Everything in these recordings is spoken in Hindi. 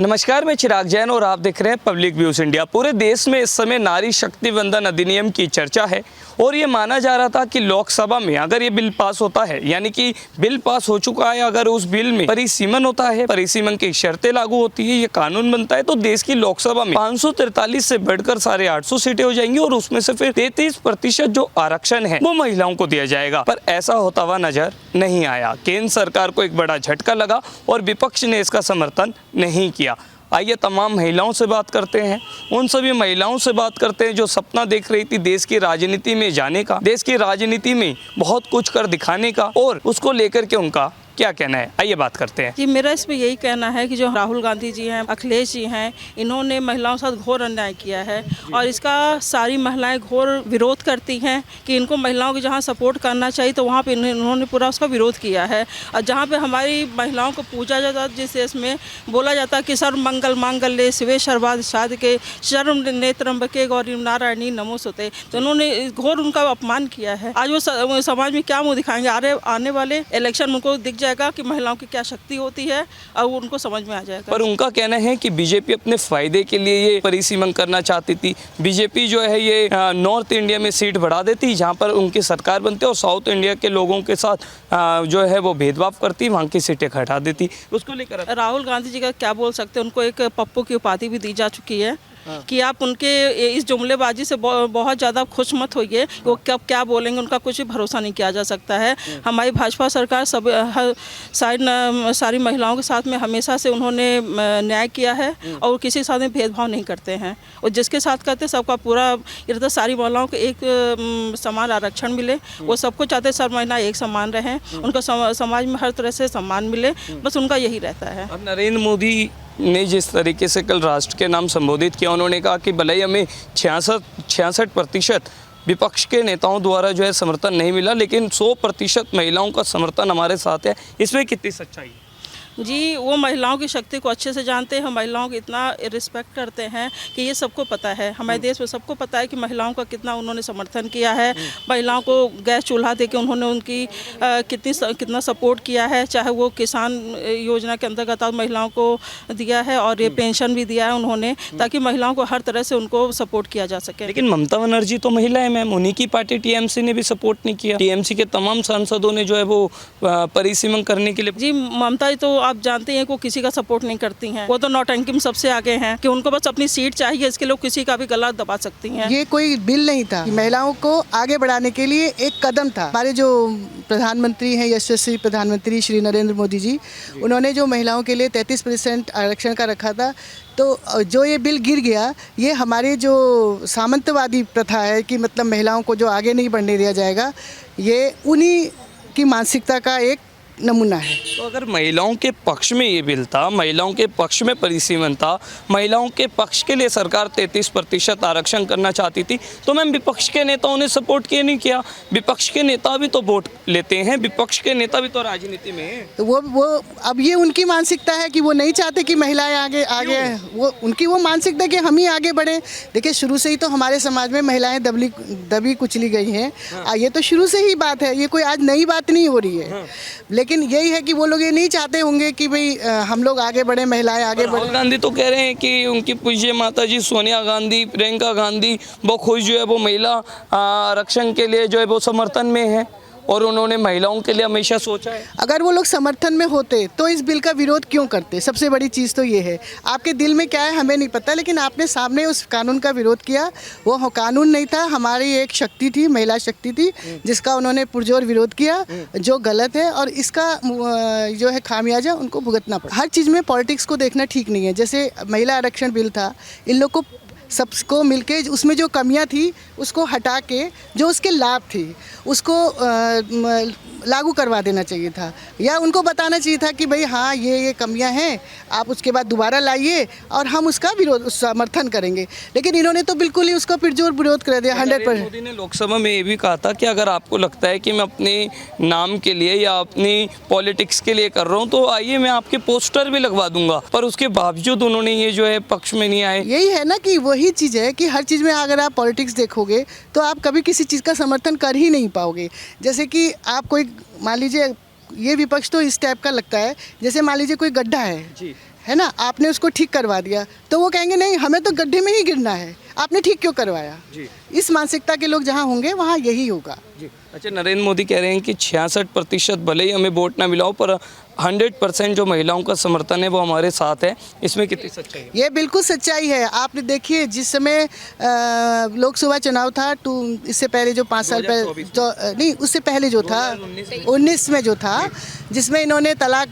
नमस्कार, मैं चिराग जैन और आप देख रहे हैं पब्लिक व्यूज इंडिया। पूरे देश में इस समय नारी शक्ति वंदन अधिनियम की चर्चा है और ये माना जा रहा था कि लोकसभा में अगर ये बिल पास होता है, यानी कि बिल पास हो चुका है, अगर उस बिल में परिसीमन होता है, परिसीमन की शर्तें लागू होती है, ये कानून बनता है, तो देश की लोकसभा में 543 से बढ़कर 850 सीटें हो जाएंगी और उसमें से फिर 33% जो आरक्षण है वो महिलाओं को दिया जाएगा। पर ऐसा होता हुआ नजर नहीं आया। केंद्र सरकार को एक बड़ा झटका लगा और विपक्ष ने इसका समर्थन नहीं किया। आइए तमाम महिलाओं से बात करते हैं, उन सभी महिलाओं से बात करते हैं जो सपना देख रही थी देश की राजनीति में जाने का, देश की राजनीति में बहुत कुछ कर दिखाने का, और उसको लेकर के उनका क्या कहना है। आइए बात करते हैं। जी, मेरा इसमें यही कहना है कि जो राहुल गांधी जी हैं, अखिलेश जी हैं, इन्होंने महिलाओं के साथ घोर अन्याय किया है और इसका सारी महिलाएं घोर विरोध करती हैं कि इनको महिलाओं को जहां सपोर्ट करना चाहिए तो वहां पे इन्होंने पूरा उसका विरोध किया है। और जहां पे हमारी महिलाओं को पूजा जाता है, जिस देश में बोला जाता है कि सर्व मंगल मांगल्ये शिवे सर्वार्थ साधके शर्म नेत्रम्बके गौरी नारायणी नमोस्तुते, तो उन्होंने घोर उनका अपमान किया है। आज वो समाज में क्या मुँह दिखाएंगे? आने वाले इलेक्शन उनको दिख जाएगा कि महिलाओं की क्या शक्ति होती है और उनको समझ में आ जाएगा। पर उनका कहना है कि बीजेपी अपने फायदे के लिए ये परिसीमन करना चाहती थी। बीजेपी जो है ये नॉर्थ इंडिया में सीट बढ़ा देती जहाँ पर उनकी सरकार बनती और साउथ इंडिया के लोगों के साथ जो है वो भेदभाव करती, वहाँ की सीटें हटा देती। उसको लेकर राहुल गांधी जी का क्या बोल सकते हैं? उनको एक पप्पू की उपाधि भी दी जा चुकी है कि आप उनके इस जुमलेबाजी से बहुत ज़्यादा खुश मत होइए। वो कब क्या बोलेंगे उनका कुछ भी भरोसा नहीं किया जा सकता है। हमारी भाजपा सरकार सारी महिलाओं के साथ में हमेशा से उन्होंने न्याय किया है और किसी के साथ में भेदभाव नहीं करते हैं और जिसके साथ करते सबका पूरा इधर सारी महिलाओं को एक समान आरक्षण मिले। वो सबको चाहते सब महिला एक समान रहें, उनको समाज में हर तरह से सम्मान मिले, बस उनका यही रहता है। अब नरेंद्र मोदी ने जिस तरीके से कल राष्ट्र के नाम संबोधित किया, उन्होंने कहा कि भले ही हमें 66% विपक्ष के नेताओं द्वारा जो है समर्थन नहीं मिला, लेकिन 100% महिलाओं का समर्थन हमारे साथ है। इसमें कितनी सच्चाई है? जी, वो महिलाओं की शक्ति को अच्छे से जानते हैं, महिलाओं को इतना रिस्पेक्ट करते हैं कि ये सबको पता है। हमारे देश में सबको पता है कि महिलाओं का कितना उन्होंने समर्थन किया है। महिलाओं को गैस चूल्हा देके उन्होंने उनकी कितना सपोर्ट किया है, चाहे वो किसान योजना के अंतर्गत महिलाओं को दिया है और ये पेंशन भी दिया है उन्होंने, ताकि महिलाओं को हर तरह से उनको सपोर्ट किया जा सके। लेकिन ममता बनर्जी तो महिला है मैम, उन्हीं की पार्टी टीएमसी ने भी सपोर्ट नहीं किया। टीएमसी के तमाम सांसदों ने जो है वो परिसीमन करने के लिए। जी, ममता तो आप जानते हैं कि वो किसी का सपोर्ट नहीं करती हैं। वो तो नौटंकी में सबसे आगे हैं कि उनको बस अपनी सीट चाहिए, इसके लिए किसी का भी गला दबा सकती हैं। ये कोई बिल नहीं था, महिलाओं को आगे बढ़ाने के लिए एक कदम था। हमारे जो प्रधानमंत्री हैं, यशस्वी प्रधानमंत्री श्री नरेंद्र मोदी जी, उन्होंने जो महिलाओं के लिए 33% आरक्षण का रखा था, तो जो ये बिल गिर गया, ये हमारे जो सामंतवादी प्रथा है कि मतलब महिलाओं को जो आगे नहीं बढ़ने दिया जाएगा, ये उन्हीं की मानसिकता का एक नमूना है। तो अगर महिलाओं के पक्ष में ये बिल था, महिलाओं के पक्ष में परिसीमन था, महिलाओं के पक्ष के लिए सरकार 33% आरक्षण करना चाहती थी, तो मैम विपक्ष के नेताओं ने सपोर्ट क्यों नहीं किया? विपक्ष के नेता भी तो वोट लेते हैं, विपक्ष के नेता भी तो राजनीति में है। तो वो अब ये उनकी मानसिकता है कि वो नहीं चाहते कि महिलाएं आगे वो उनकी वो मानसिकता है कि हम ही आगे बढ़ें। देखिए, शुरू से ही तो हमारे समाज में महिलाएं दबी कुचली गई हैं। ये तो शुरू से ही बात है, ये कोई आज नई बात नहीं हो रही है। लेकिन यही है कि वो लोग ये नहीं चाहते होंगे कि भाई हम लोग आगे बढ़े, महिलाएं आगे बढ़े। राहुल गांधी तो कह रहे हैं कि उनकी पूज्य माता जी सोनिया गांधी, प्रियंका गांधी वो खुद जो है वो महिला आरक्षण के लिए जो है वो समर्थन में है और उन्होंने महिलाओं के लिए हमेशा सोचा है। अगर वो लोग समर्थन में होते तो इस बिल का विरोध क्यों करते? सबसे बड़ी चीज़ तो ये है। आपके दिल में क्या है हमें नहीं पता, लेकिन आपने सामने उस कानून का विरोध किया। वो कानून नहीं था, हमारी एक शक्ति थी, महिला शक्ति थी, जिसका उन्होंने पुरजोर विरोध किया, जो गलत है और इसका जो है खामियाजा उनको भुगतना पड़ा। हर चीज़ में पॉलिटिक्स को देखना ठीक नहीं है। जैसे महिला आरक्षण बिल था, इन लोग को सबको मिलके उसमें जो कमियां थी उसको हटा के जो उसके लाभ थी उसको लागू करवा देना चाहिए था, या उनको बताना चाहिए था कि भाई हाँ ये कमियां हैं, आप उसके बाद दोबारा लाइए और हम उसका विरोध समर्थन करेंगे। लेकिन इन्होंने तो बिल्कुल ही उसका पुरजोर विरोध कर दिया। 100%। मोदी ने लोकसभा में ये भी कहा था कि अगर आपको लगता है कि मैं अपने नाम के लिए या अपनी पॉलिटिक्स के लिए कर रहा हूँ तो आइए मैं आपके पोस्टर भी लगवा दूंगा, पर उसके बावजूद उन्होंने ये जो है पक्ष में नहीं आए। यही है ना कि वही चीज़ है कि हर चीज़ में अगर आप पॉलिटिक्स देखोगे तो आप कभी किसी चीज़ का समर्थन कर ही नहीं पाओगे। जैसे कि आप कोई मान लीजिए, ये विपक्ष तो इस टाइप का लगता है जैसे मान लीजिए कोई गड्ढा है है ना, आपने उसको ठीक करवा दिया, तो वो कहेंगे नहीं हमें तो गड्ढे में ही गिरना है, आपने ठीक क्यों करवाया। जी। इस मानसिकता के लोग जहाँ होंगे वहाँ यही होगा। जी। अच्छा, नरेंद्र मोदी कह रहे हैं कि 66% भले ही हमें वोट ना मिला हो पर 100% जो महिलाओं का समर्थन है वो हमारे साथ है, इसमें कितनी सच्चाई है? ये बिल्कुल सच्चाई है। आपने देखिए जिस समय लोकसभा चुनाव था इससे पहले जो 5 साल पहले नहीं उससे पहले जो था 19 में जो था, जिसमें इन्होंने तलाक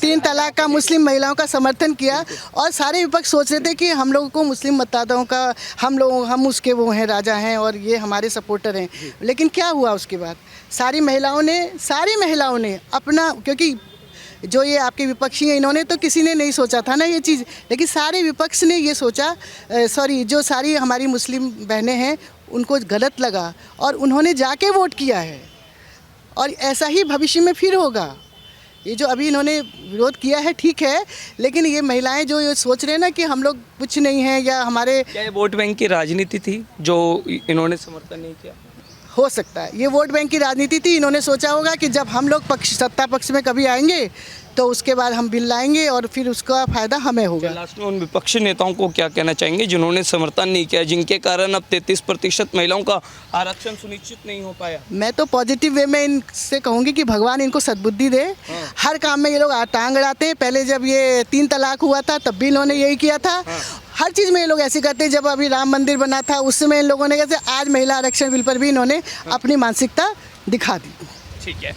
3 तलाक का मुस्लिम महिलाओं का समर्थन किया और सारे विपक्ष सोच रहे थे कि हम लोगों को मुस्लिम मतदाताओं का हम उसके वो हैं, राजा हैं और ये हमारे सपोर्टर हैं। लेकिन क्या हुआ उसके बाद, सारी महिलाओं ने अपना, क्योंकि जो ये आपके विपक्षी हैं इन्होंने तो किसी ने नहीं सोचा था ना ये चीज़, लेकिन सारे विपक्ष ने ये सोचा, जो सारी हमारी मुस्लिम बहनें हैं उनको गलत लगा और उन्होंने जाके वोट किया है और ऐसा ही भविष्य में फिर होगा। ये जो अभी इन्होंने विरोध किया है ठीक है, लेकिन ये महिलाएं जो ये सोच रहे हैं ना कि हम लोग कुछ नहीं हैं या हमारे, क्या ये वोट बैंक की राजनीति थी जो इन्होंने समर्थन नहीं किया? हो सकता है ये वोट बैंक की राजनीति थी। इन्होंने सोचा होगा कि जब हम लोग सत्ता पक्ष में कभी आएंगे तो उसके बाद हम बिल लाएंगे और फिर उसका फायदा हमें होगा। लास्ट में उन विपक्षी नेताओं को क्या कहना चाहेंगे जिन्होंने समर्थन नहीं किया, जिनके कारण अब 33% महिलाओं का आरक्षण सुनिश्चित नहीं हो पाया? मैं तो पॉजिटिव वे में इनसे कहूँगी कि भगवान इनको सद्बुद्धि दे। हर काम में ये लोग टांग अड़ाते हैं। पहले जब ये 3 तलाक हुआ था तब भी इन्होंने यही किया था। हर चीज़ में ये लोग ऐसे करते हैं। जब अभी राम मंदिर बना था उस समय इन लोगों ने कैसे, आज महिला आरक्षण बिल पर भी इन्होंने अपनी मानसिकता दिखा दी। ठीक है,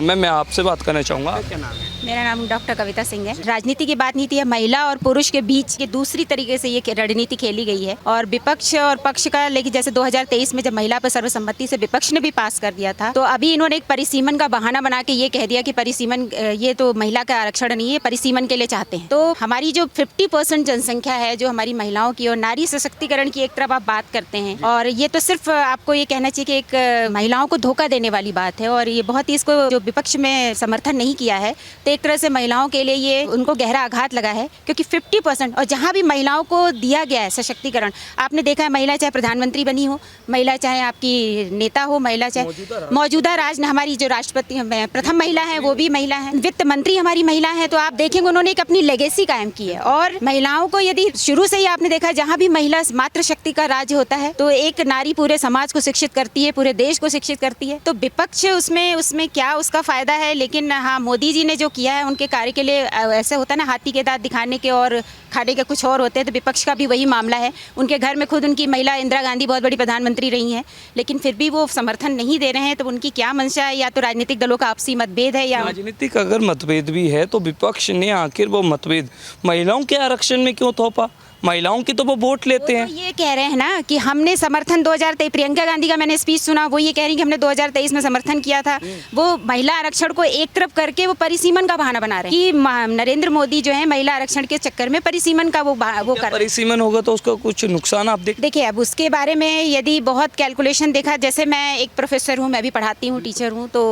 मैं आपसे बात करना चाहूँगा, क्या नाम है? मेरा नाम डॉक्टर कविता सिंह है। राजनीति की बात नहीं थी, महिला और पुरुष के बीच के दूसरी तरीके से ये रणनीति खेली गई है और विपक्ष और पक्ष का, लेकिन जैसे 2023 में जब महिला पर सर्वसम्मति से विपक्ष ने भी पास कर दिया था, तो अभी इन्होंने एक परिसीमन का बहाना बना के ये कह दिया कि परिसीमन, ये तो महिला का आरक्षण नहीं है, परिसीमन के लिए चाहते हैं। तो हमारी जो 50% जनसंख्या है जो हमारी महिलाओं की और नारी सशक्तिकरण की एक तरफ आप बात करते हैं, और ये तो सिर्फ आपको ये कहना चाहिए कि एक महिलाओं को धोखा देने वाली बात है और ये बहुत ही, इसको जो विपक्ष में समर्थन नहीं किया है तो एक तरह से महिलाओं के लिए ये उनको गहरा आघात लगा है, क्योंकि 50% और जहाँ भी महिलाओं को दिया गया है सशक्तिकरण, आपने देखा है महिला चाहे प्रधानमंत्री बनी हो, महिला चाहे आपकी नेता हो, महिला चाहे मौजूदा हमारी जो राष्ट्रपति प्रथम महिला है वो भी महिला है, वित्त मंत्री हमारी महिला है, तो आप देखेंगे उन्होंने एक अपनी लेगेसी कायम की है। और महिलाओं को यदि शुरू से ही आपने देखा जहाँ भी महिला मातृशक्ति का राज्य होता है तो एक नारी पूरे समाज को शिक्षित करती है, पूरे देश को शिक्षित करती है। तो विपक्ष उसमें क्या उसका फायदा है, लेकिन हाँ मोदी जी ने जो किया है उनके कार्य के लिए ऐसे होता है ना, हाथी के दांत दिखाने के और खाने के कुछ और होते हैं, तो विपक्ष का भी वही मामला है। उनके घर में खुद उनकी महिला इंदिरा गांधी बहुत बड़ी प्रधानमंत्री रही हैं, लेकिन फिर भी वो समर्थन नहीं दे रहे हैं। तो उनकी क्या मंशा है, या तो राजनीतिक दलों का आपसी मतभेद है, या राजनीतिक अगर मतभेद भी है तो विपक्ष ने आखिर वो मतभेद महिलाओं के आरक्षण में क्यों थोपा? महिलाओं की तो वो वोट लेते हैं। तो ये कह रहे हैं ना कि हमने समर्थन 2023, प्रियंका गांधी का मैंने स्पीच सुना, वो ये कह रही कि हमने 2023 में समर्थन किया था। वो महिला आरक्षण को एक तरफ करके वो परिसीमन का बहाना बना रहे हैं कि नरेंद्र मोदी जो है महिला आरक्षण के चक्कर में परिसीमन का वो कर, परिसीमन होगा तो उसका कुछ नुकसान आप देखिए। अब उसके बारे में यदि बहुत कैलकुलेशन देखा, जैसे मैं एक प्रोफेसर हूँ, मैं भी पढ़ाती हूँ, टीचर हूँ, तो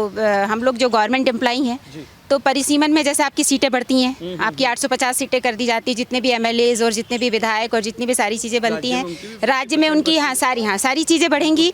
हम लोग जो गवर्नमेंट एम्प्लॉई हैं तो परिसीमन में जैसे आपकी सीटें बढ़ती हैं, आपकी 850 सीटें कर दी जाती है, जितने भी MLAs और जितने भी विधायक और जितनी भी सारी चीज़ें बनती हैं राज्य में उनकी, सारी चीज़ें बढ़ेंगी।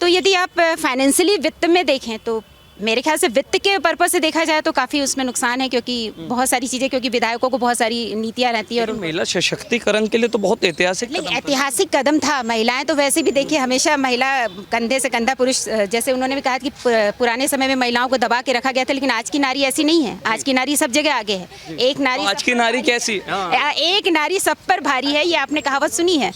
तो यदि आप फाइनेंशियली वित्त में देखें तो मेरे ख्याल से वित्त के पर्पज से देखा जाए तो काफ़ी उसमें नुकसान है, क्योंकि बहुत सारी चीज़ें, क्योंकि विधायकों को बहुत सारी नीतियाँ रहती है। और महिला सशक्तिकरण के लिए तो बहुत ऐतिहासिक कदम था। महिलाएं तो वैसे भी देखिए हमेशा महिला कंधे से कंधा पुरुष, जैसे उन्होंने भी कहा कि पुराने समय में महिलाओं को दबा के रखा गया था, लेकिन आज की नारी ऐसी नहीं है। आज की नारी सब जगह आगे है। एक नारी, आज की नारी कैसी? एक नारी सब पर भारी है, ये आपने कहावत सुनी है।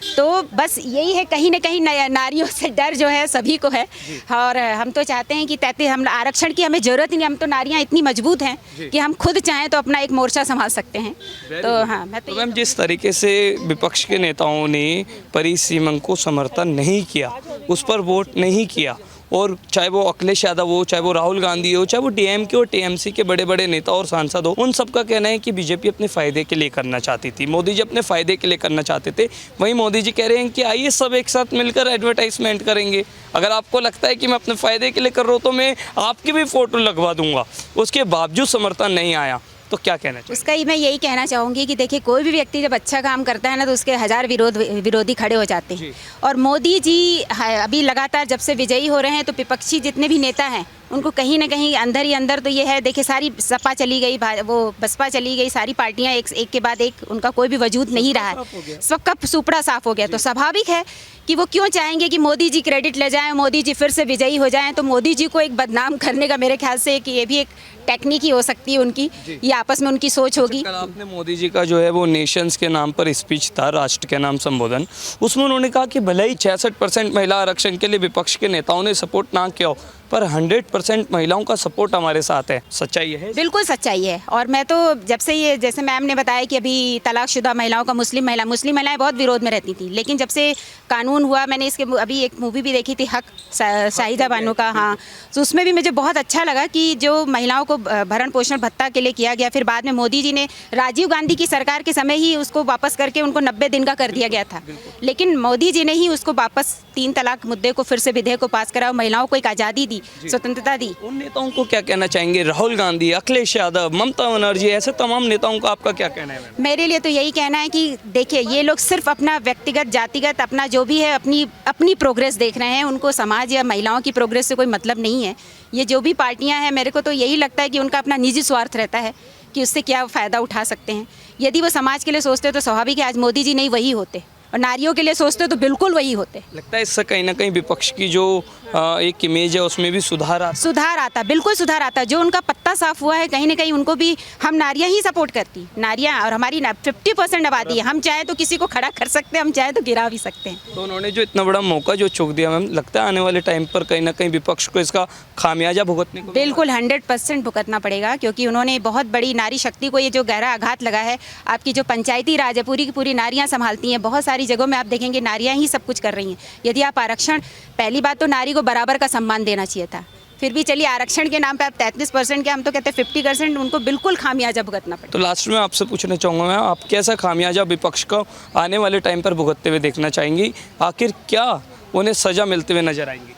तो बस यही है, कहीं ना कहीं नारियों से डर जो है सभी को है, और हम तो चाहते हैं कि हम आरक्षण की हमें जरूरत ही नहीं, हम तो नारियां इतनी मजबूत हैं कि हम खुद चाहें तो अपना एक मोर्चा संभाल सकते हैं। तो हाँ, मैं तो मैम, जिस तरीके से विपक्ष के नेताओं ने परिसीमन को समर्थन नहीं किया, उस पर वोट नहीं किया, और चाहे वो अखिलेश यादव हो, चाहे वो राहुल गांधी हो, चाहे वो DMK और TMC के बड़े बड़े नेता और सांसद हो, उन सबका कहना है कि बीजेपी अपने फ़ायदे के लिए करना चाहती थी, मोदी जी अपने फ़ायदे के लिए करना चाहते थे। वहीं मोदी जी कह रहे हैं कि आइए सब एक साथ मिलकर एडवर्टाइजमेंट करेंगे, अगर आपको लगता है कि मैं अपने फ़ायदे के लिए कर रहा हूँ तो मैं आपकी भी फ़ोटो लगवा दूंगा। उसके बावजूद समर्थन नहीं आया, तो क्या कहना चाहिए? उसका ही मैं यही कहना चाहूँगी कि देखिए, कोई भी व्यक्ति जब अच्छा काम करता है ना तो उसके 1000 विरोधी खड़े हो जाते हैं। और मोदी जी अभी लगातार जब से विजयी हो रहे हैं तो विपक्षी जितने भी नेता हैं उनको कहीं ना कहीं अंदर ही अंदर तो ये है, देखिए सारी सपा चली गई, वो बसपा चली गई, सारी पार्टियां एक के बाद एक, उनका कोई भी वजूद नहीं रहा है, सबका सुपड़ा साफ हो गया। तो स्वाभाविक है कि वो क्यों चाहेंगे कि मोदी जी क्रेडिट ले जाएं, मोदी जी फिर से विजयी हो जाएं। तो मोदी जी को एक बदनाम करने का मेरे ख्याल से कि ये भी एक टेक्निक ही हो सकती है उनकी, ये आपस में उनकी सोच होगी। कल आपने मोदी जी का जो है वो नेशंस के नाम पर स्पीच था, राष्ट्र के नाम संबोधन, उसमें उन्होंने कहा कि भले ही 66% महिला आरक्षण के लिए विपक्ष के नेताओं ने सपोर्ट ना किया हो, पर 100% महिलाओं का सपोर्ट हमारे साथ है। सच्चाई है? बिल्कुल सच्चाई है। और मैं तो जब से ये, जैसे मैम ने बताया कि अभी तलाकशुदा महिलाओं का, मुस्लिम महिलाएं बहुत विरोध में रहती थी, लेकिन जब से कानून हुआ, मैंने इसके अभी एक मूवी भी देखी थी, हक शाहिदा बानो का, हाँ, तो उसमें भी मुझे बहुत अच्छा लगा कि जो महिलाओं को भरण पोषण भत्ता के लिए किया गया, फिर बाद में मोदी जी ने राजीव गांधी की सरकार के समय ही उसको वापस करके उनको 90 दिन का कर दिया गया था, लेकिन मोदी जी ने ही उसको वापस 3 तलाक मुद्दे को फिर से विधेयक को पास करा, महिलाओं को एक आज़ादी दी, स्वतंत्रता दी। उन नेताओं को क्या कहना चाहेंगे? राहुल गांधी, अखिलेश यादव, ममता बनर्जी, ऐसे तमाम नेताओं का आपका क्या कहना है? मेरे लिए तो यही कहना है कि देखिए, ये लोग सिर्फ अपना व्यक्तिगत, जातिगत, अपना जो भी है अपनी प्रोग्रेस देख रहे हैं, उनको समाज या महिलाओं की प्रोग्रेस से कोई मतलब नहीं है। ये जो भी पार्टियां हैं, मेरे को तो यही लगता है कि उनका अपना निजी स्वार्थ रहता है कि उससे क्या फ़ायदा उठा सकते हैं। यदि वो समाज के लिए सोचते तो स्वाभाविक है आज मोदी जी नहीं वही होते, और नारियों के लिए सोचते तो बिल्कुल वही होते। लगता है इससे कहीं ना कहीं विपक्ष की जो एक इमेज है उसमें भी सुधार आता, बिल्कुल सुधार आता। जो उनका पत्ता साफ हुआ है, कहीं ना कहीं उनको भी, हम नारियां ही सपोर्ट करती, नारियां, और हमारी 50% आबादी है, हम चाहे तो किसी को खड़ा कर सकते हैं, हम चाहे तो गिरा भी सकते हैं। तो उन्होंने जो इतना बड़ा मौका जो चूक दिया, मैम, लगता है आने वाले टाइम पर कहीं ना कहीं विपक्ष को इसका खामियाजा भुगतने को बिल्कुल 100% भुगतना पड़ेगा, क्योंकि उन्होंने बहुत बड़ी नारी शक्ति को ये जो गहरा आघात लगा है। आपकी जो पंचायती राज है, पूरी की पूरी नारियां संभालती हैं, बहुत सारी जगहों में आप देखेंगे नारियां ही सब कुछ कर रही हैं। यदि आप आरक्षण, पहली बात तो नारी को बराबर का सम्मान देना चाहिए था, फिर भी चलिए आरक्षण के नाम पे आप 33% के, हम तो कहते हैं 50%, उनको बिल्कुल खामियाजा भुगतना पड़ेगा। तो लास्ट में आपसे पूछना चाहूँगा मैं, आप कैसा खामियाजा विपक्ष को आने वाले टाइम पर भुगतते हुए देखना चाहेंगी? आखिर क्या उन्हें सज़ा मिलते हुए नजर आएंगी?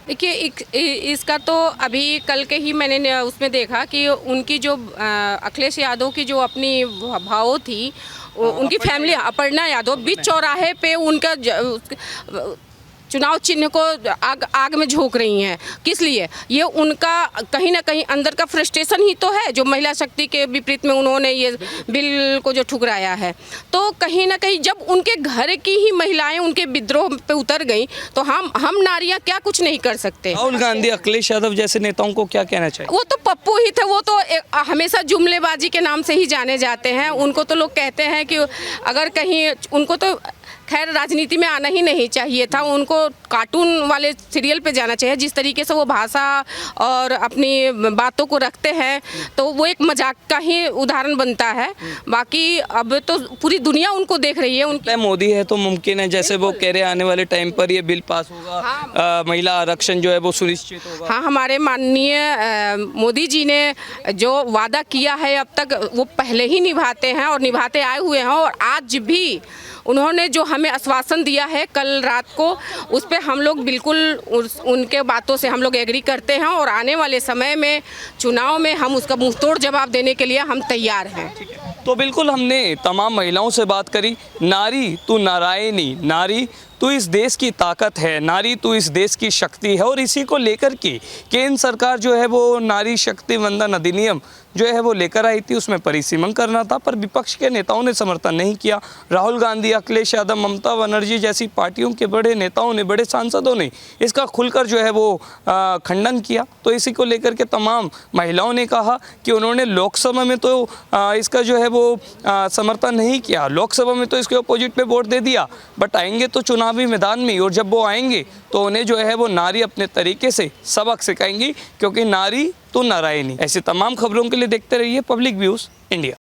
देखिए, इसका तो अभी कल के ही मैंने उसमें देखा कि उनकी जो अखिलेश यादव की जो अपनी भाव थी, उनकी फैमिली, अपर्णा यादव, बीच चौराहे पे उनका चुनाव चिन्ह को आग में झोंक रही हैं। किस लिए? ये उनका कहीं ना कहीं अंदर का फ्रस्ट्रेशन ही तो है, जो महिला शक्ति के विपरीत में उन्होंने ये बिल को जो ठुकराया है। तो कहीं ना कहीं जब उनके घर की ही महिलाएं उनके विद्रोह पे उतर गई, तो हम नारियां क्या कुछ नहीं कर सकते। राहुल गांधी, अखिलेश यादव जैसे नेताओं को क्या कहना चाहिए? वो तो पप्पू ही थे, वो तो हमेशा जुमलेबाजी के नाम से ही जाने जाते हैं। उनको तो लोग कहते हैं कि अगर कहीं, उनको तो खैर राजनीति में आना ही नहीं चाहिए था, उनको कार्टून वाले सीरियल पे जाना चाहिए। जिस तरीके से वो भाषा और अपनी बातों को रखते हैं, तो वो एक मजाक का ही उदाहरण बनता है। बाकी अब तो पूरी दुनिया उनको देख रही है। उनके मोदी है तो मुमकिन है, जैसे वो कह रहे हैं आने वाले टाइम पर ये बिल पास होगा, हाँ, महिला आरक्षण जो है वो सुनिश्चित होगा। हाँ, हमारे माननीय मोदी जी ने जो वादा किया है अब तक, वो पहले ही निभाते हैं और निभाते आए हुए हैं। और आज भी उन्होंने जो हमें आश्वासन दिया है कल रात को, उस पर हम लोग बिल्कुल उनके बातों से हम लोग एग्री करते हैं, और आने वाले समय में चुनाव में हम उसका मुंहतोड़ जवाब देने के लिए हम तैयार हैं। तो बिल्कुल हमने तमाम महिलाओं से बात करी। नारी तू नारायणी, नारी तू इस देश की ताकत है, नारी तू इस देश की शक्ति है। और इसी को लेकर के केंद्र सरकार जो है वो नारी शक्ति वंदन अधिनियम जो है वो लेकर आई थी, उसमें परिसीमन करना था, पर विपक्ष के नेताओं ने समर्थन नहीं किया। राहुल गांधी, अखिलेश यादव, ममता बनर्जी जैसी पार्टियों के बड़े नेताओं ने, बड़े सांसदों ने इसका खुलकर जो है वो खंडन किया। तो इसी को लेकर के तमाम महिलाओं ने कहा कि उन्होंने लोकसभा में तो इसका जो है वो समर्थन नहीं किया, लोकसभा में तो इसके अपोजिट में वोट दे दिया, बट आएंगे तो चुनावी मैदान में, और जब वो आएंगे तो उन्हें जो है वो नारी अपने तरीके से सबक सिखाएंगी, क्योंकि नारी तो नारायणी। ऐसी तमाम खबरों के लिए देखते रहिए पब्लिक व्यूज़ इंडिया।